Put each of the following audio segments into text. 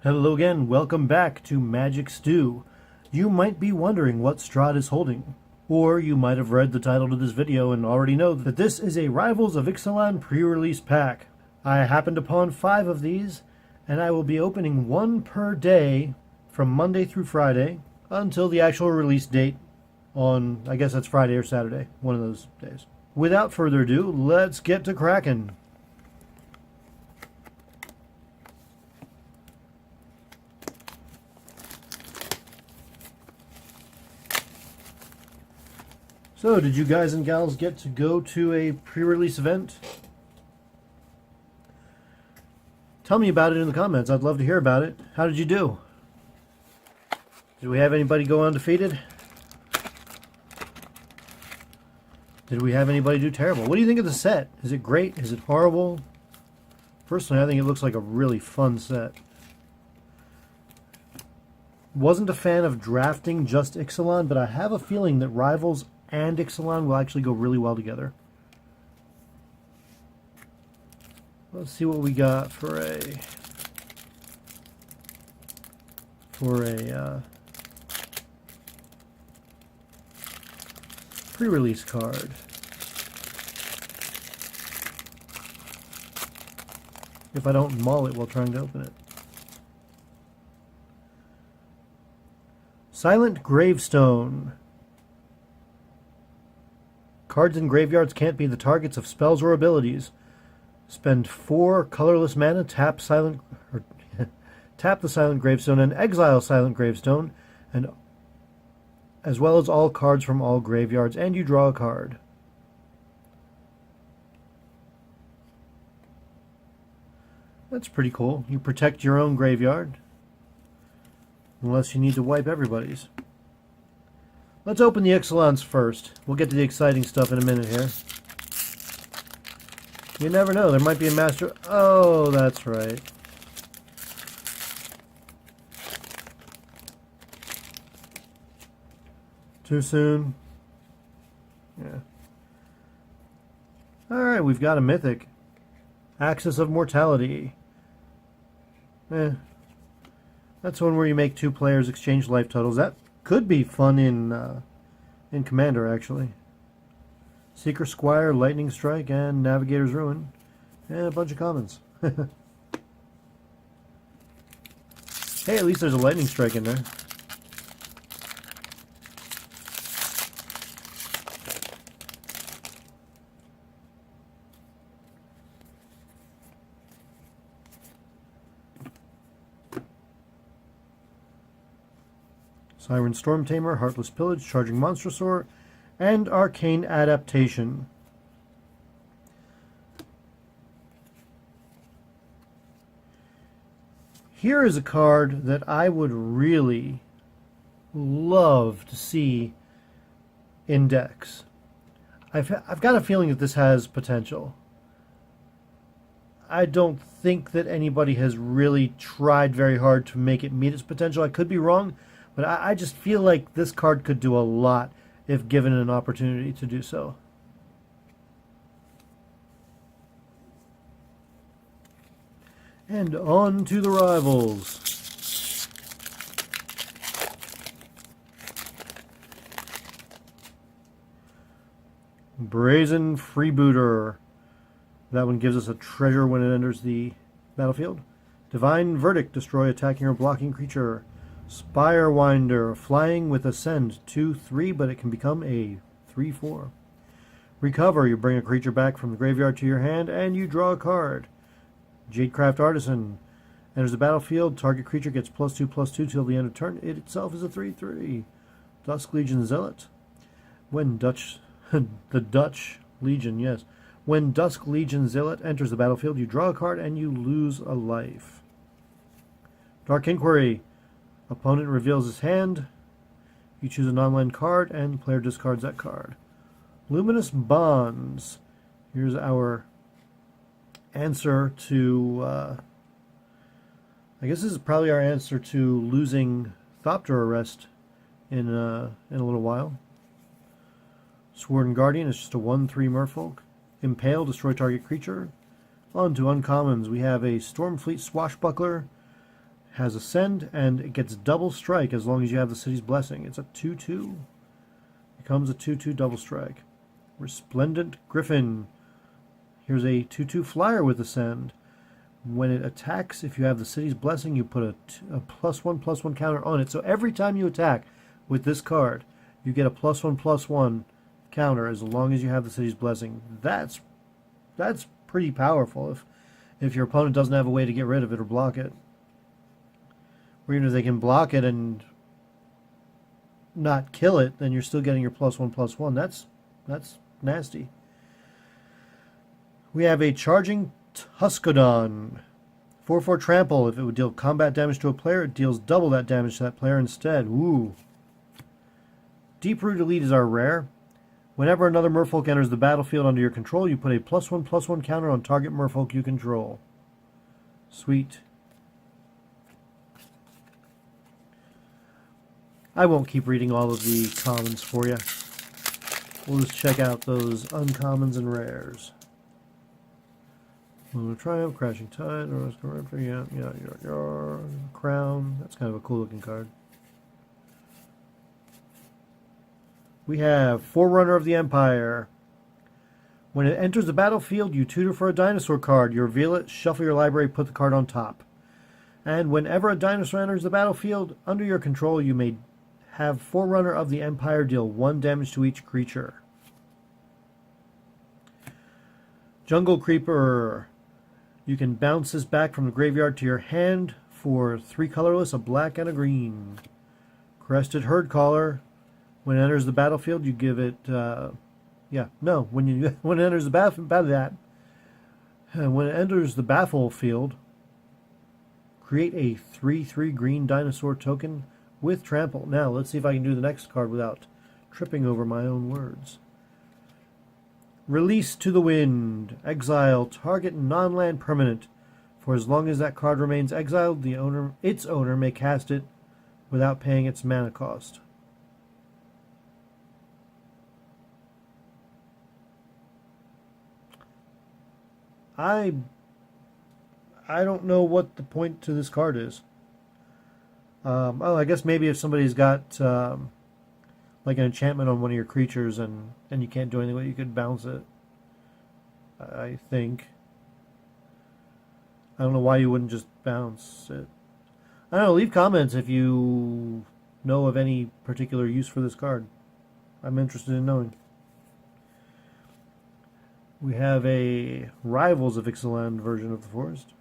Hello again, welcome back to Magic Stew. You might be wondering what Strahd is holding, or you might have read the title to this video and already know that this is a Rivals of Ixalan Prerelease pack. I happened upon 5 of these, and I will be opening 1 per day from Monday through Friday until the actual release date on, I guess that's Friday or Saturday, one of those days. Without further ado, let's get to cracking. So, did you guys and gals get to go to a pre-release event? Tell me about it in the comments. I'd love to hear about it. How did you do? Did we have anybody go undefeated? Did we have anybody do terrible? What do you think of the set? Is it great? Is it horrible? Personally, I think it looks like a really fun set. Wasn't a fan of drafting just Ixalan, but I have a feeling that Rivals and Ixalan will actually go really well together. Let's see what we got for a pre-release card. If I don't maul it while trying to open it. Silent Gravestone. Cards in graveyards can't be the targets of spells or abilities. Spend 4 colorless mana, tap the Silent Gravestone and exile Silent Gravestone, and as well as all cards from all graveyards, and you draw a card. That's pretty cool. You protect your own graveyard, unless you need to wipe everybody's. Let's open the Ixalans first. We'll get to the exciting stuff in a minute here. You never know. There might be a master... Oh, that's right. Too soon? Yeah. Alright, we've got a mythic. Axis of Mortality. That's one where you make 2 players exchange life totals. That could be fun in Commander, actually. Seeker Squire, Lightning Strike, and Navigator's Ruin. And a bunch of commons. Hey, at least there's a Lightning Strike in there. Siren Storm Tamer, Heartless Pillage, Charging Monstrosaur, and Arcane Adaptation. Here is a card that I would really love to see in decks. I've got a feeling that this has potential. I don't think that anybody has really tried very hard to make it meet its potential. I could be wrong, but I just feel like this card could do a lot if given an opportunity to do so. And on to the Rivals. Brazen Freebooter. That one gives us a treasure when it enters the battlefield. Divine Verdict. Destroy attacking or blocking creature. Spirewinder, flying with Ascend, 2/3, but it can become a 3/4. Recover, you bring a creature back from the graveyard to your hand, and you draw a card. Jadecraft Artisan, enters the battlefield, target creature gets +2/+2 till the end of turn. It itself is a 3/3. Dusk Legion Zealot. When the Dutch Legion, yes. When Dusk Legion Zealot enters the battlefield, you draw a card and you lose a life. Dark Inquiry. Opponent reveals his hand. You choose an online card, and player discards that card. Luminous Bonds. Here's our answer to... I guess this is probably our answer to losing Thopter Arrest in a little while. Sworn Guardian is just a 1/3 merfolk. Impale, destroy target creature. On to uncommons. We have a Stormfleet Swashbuckler, Has Ascend, and it gets double strike as long as you have the city's blessing. It's a 2/2. Becomes a 2/2 double strike. Resplendent Griffin. Here's a 2/2 flyer with Ascend. When it attacks, if you have the city's blessing, you put a +1/+1 counter on it. So every time you attack with this card, you get a +1/+1 counter as long as you have the city's blessing. That's pretty powerful if your opponent doesn't have a way to get rid of it or block it. Or even if they can block it and not kill it, then you're still getting your +1/+1. That's nasty. We have a Charging Tuskodon. 4/4 trample. If it would deal combat damage to a player, it deals double that damage to that player instead. Ooh. Deep-Root Elite is our rare. Whenever another merfolk enters the battlefield under your control, you put a +1/+1 counter on target merfolk you control. Sweet. I won't keep reading all of the commons for you. We'll just check out those uncommons and rares. Triumph, Crashing Tide, Crown. That's kind of a cool looking card. We have Forerunner of the Empire. When it enters the battlefield, you tutor for a dinosaur card. You reveal it, shuffle your library, put the card on top. And whenever a dinosaur enters the battlefield, under your control, you may have Forerunner of the Empire deal 1 damage to each creature. Jungle Creeper. You can bounce this back from the graveyard to your hand for 3 colorless, a black and a green. Crested Herd Caller. When it enters the battlefield, you give it, when it enters the battlefield, create a 3/3 green dinosaur token with trample. Now, let's see if I can do the next card without tripping over my own words. Release to the Wind. Exile target non-land permanent. For as long as that card remains exiled, its owner may cast it without paying its mana cost. I don't know what the point to this card is. I guess maybe if somebody's got like an enchantment on one of your creatures and you can't do anything with it, you could bounce it. I think. I don't know why you wouldn't just bounce it. I don't know, leave comments if you know of any particular use for this card. I'm interested in knowing. We have a Rivals of Ixalan version of the Forest.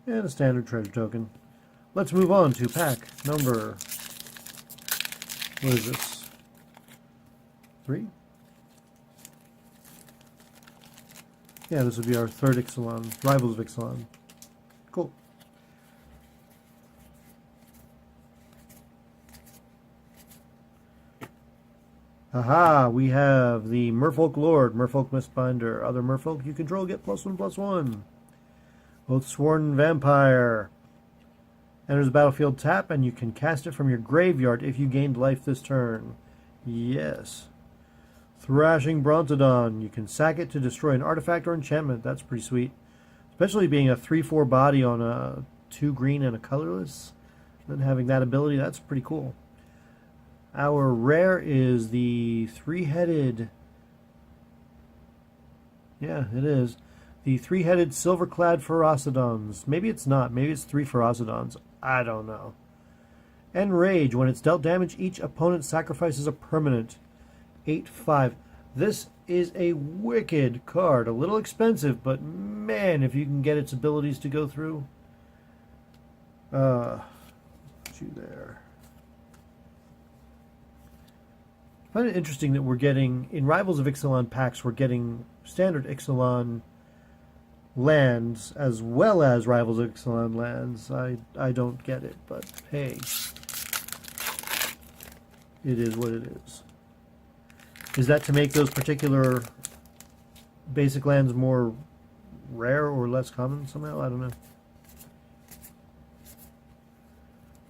And a standard treasure token. Let's move on to pack number... What is this? 3? Yeah, this would be our 3rd Ixalan. Rivals of Ixalan. Cool. Aha! We have the Merfolk Lord, Merfolk Mistbinder. Other Merfolk you control get +1/+1. Oathsworn Vampire. Enters the battlefield tap, and you can cast it from your graveyard if you gained life this turn. Yes. Thrashing Brontodon. You can sack it to destroy an artifact or enchantment. That's pretty sweet. Especially being a 3/4 body on a 2 green and a colorless. And having that ability, that's pretty cool. Our rare is the 3-headed... Yeah, it is. The 3-headed silver-clad Ferocidons. Maybe it's not. Maybe it's 3 Ferocidons. I don't know. Enrage. When it's dealt damage, each opponent sacrifices a permanent. 8/5. This is a wicked card. A little expensive, but man, if you can get its abilities to go through. Put you there. I find it interesting that we're getting, in Rivals of Ixalan packs, we're getting standard Ixalan lands as well as Rivals of Ixalan lands. I don't get it, but hey, it is what it is. Is that to make those particular basic lands more rare or less common somehow? I don't know.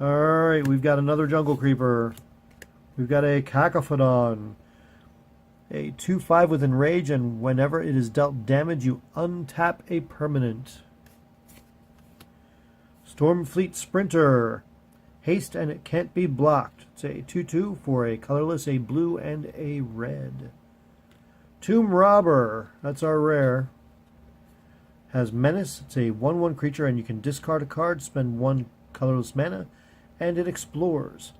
Alright, we've got another Jungle Creeper. We've got a Cacophodon. A 2/5 with Enrage, and whenever it is dealt damage, you untap a permanent. Stormfleet Sprinter. Haste and it can't be blocked. It's a 2/2 for a colorless, a blue, and a red. Tomb Robber. That's our rare. Has Menace. It's a 1/1 creature, and you can discard a card, spend 1 colorless mana, and it explores.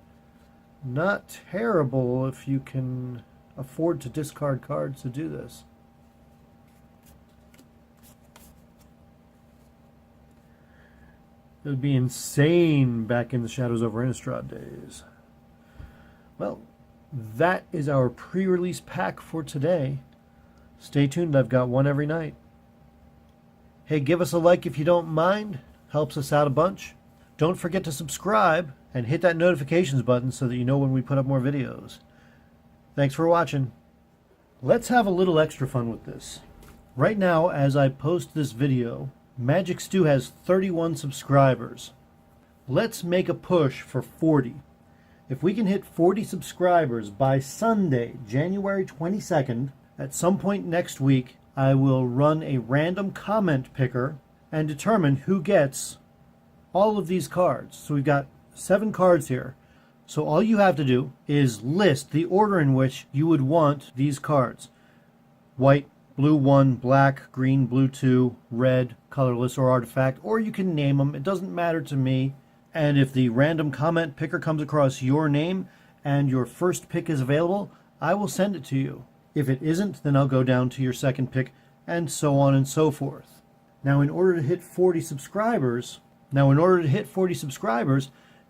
Not terrible if you can afford to discard cards to do this. It would be insane back in the Shadows over Innistrad days. Well, that is our pre-release pack for today. Stay tuned, I've got one every night. Hey, give us a like if you don't mind. Helps us out a bunch. Don't forget to subscribe and hit that notifications button so that you know when we put up more videos. Thanks for watching. Let's have a little extra fun with this. Right now, as I post this video, Magic Stew has 31 subscribers. Let's make a push for 40. If we can hit 40 subscribers by Sunday, January 22nd, at some point next week, I will run a random comment picker and determine who gets all of these cards. So we've got 7 cards here. So all you have to do is list the order in which you would want these cards. White, blue 1, black, green, blue 2, red, colorless, or artifact, or you can name them. It doesn't matter to me. And if the random comment picker comes across your name and your first pick is available, I will send it to you. If it isn't, then I'll go down to your second pick, and so on and so forth. Now, in order to hit 40 subscribers,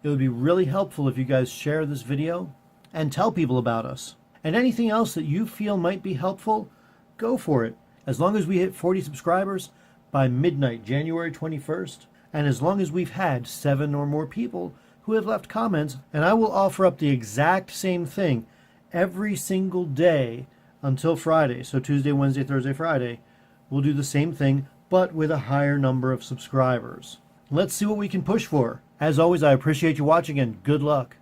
it would be really helpful if you guys share this video and tell people about us. And anything else that you feel might be helpful, go for it. As long as we hit 40 subscribers by midnight, January 21st, and as long as we've had 7 or more people who have left comments, and I will offer up the exact same thing every single day until Friday. So Tuesday, Wednesday, Thursday, Friday, we'll do the same thing, but with a higher number of subscribers. Let's see what we can push for. As always, I appreciate you watching, and good luck.